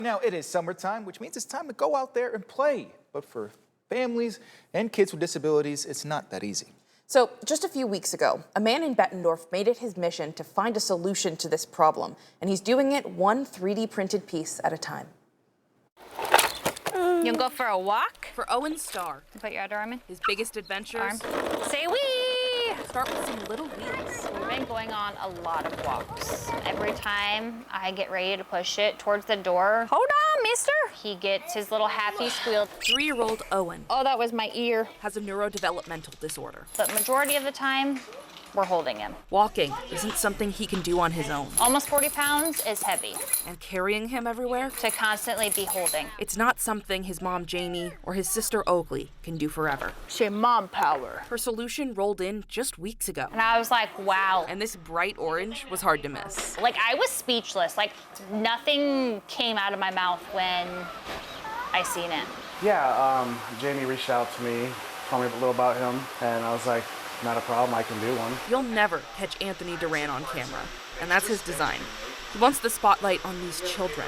Now, it is summertime, which means it's time to go out there and play. But for families and kids with disabilities, it's not that easy. So just a few weeks ago, a man in Bettendorf made it his mission to find a solution to this problem. And he's doing it one 3D printed piece at a time. You'll go for a walk? For Owen Starr, Put your other arm in. his biggest adventures Arm. Say wee! start with some little wheels. We've been going on a lot of walks. Every time I get ready to push it towards the door, hold on, mister. He gets his little happy squeal. 3-year-old Owen Oh, that was my ear. has a neurodevelopmental disorder. But majority of the time, we're holding him. Walking isn't something he can do on his own, Almost 40 pounds is heavy and carrying him everywhere, to constantly be holding. it's not something his mom Jamie or his sister Oakley can do forever. Say mom power. Her solution rolled in just weeks ago, And I was like, wow. and this bright orange was hard to miss. Like, I was speechless. Like, nothing came out of my mouth when I seen it. Yeah, Jamie reached out to me, told me a little about him, and I was like, not a problem, I can do one. You'll never catch Anthony Duran on camera, and that's his design. He wants the spotlight on these children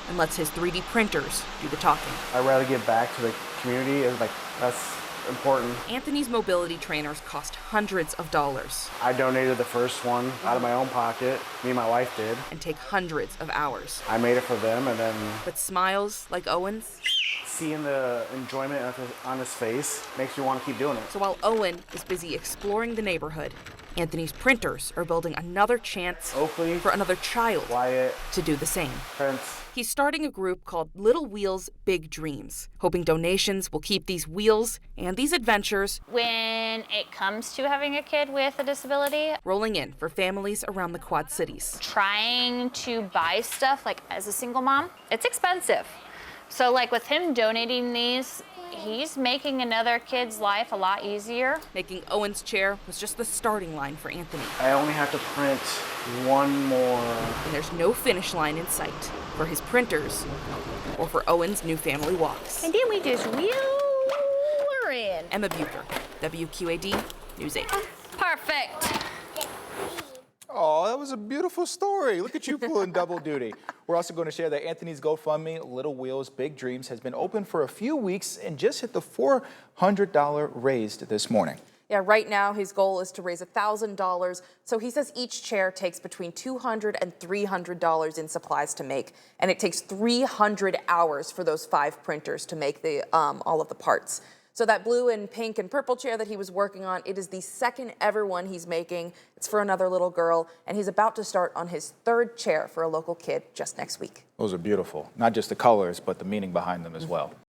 and lets his 3D printers do the talking. I'd rather give back to the community, and like, that's important. Anthony's mobility trainers cost hundreds of dollars I donated the first one out of my own pocket, me and my wife did. and take hundreds of hours. I made it for them, and then But smiles like Owen's, seeing the enjoyment on his face makes you want to keep doing it. so while Owen is busy exploring the neighborhood, Anthony's printers are building another chance Oakley, for another child Wyatt, to do the same. Prince. He's starting a group called Little Wheels, Big Dreams, hoping donations will keep these wheels and these adventures When it comes to having a kid with a disability, rolling in for families around the Quad Cities. trying to buy stuff, like as a single mom, it's expensive. So like with him donating these, he's making another kid's life a lot easier. Making Owen's chair was just the starting line for Anthony, I only have to print one more. and there's no finish line in sight for his printers or for Owen's new family walks. And then we just wheel her in. Emma Bucher, WQAD News 8. Perfect. Oh, that was a beautiful story. Look at you pulling double duty. We're also going to share that Anthony's GoFundMe, Little Wheels, Big Dreams, has been open for a few weeks and just hit the $400 raised this morning. Yeah, right now his goal is to raise $1,000. So he says each chair takes between $200 and $300 in supplies to make. And it takes 300 hours for those 5 printers to make the all of the parts. So that blue and pink and purple chair that he was working on, it is the second ever one he's making. It's for another little girl, and he's about to start on his 3rd chair for a local kid just next week. Those are beautiful. Not just the colors, but the meaning behind them as well.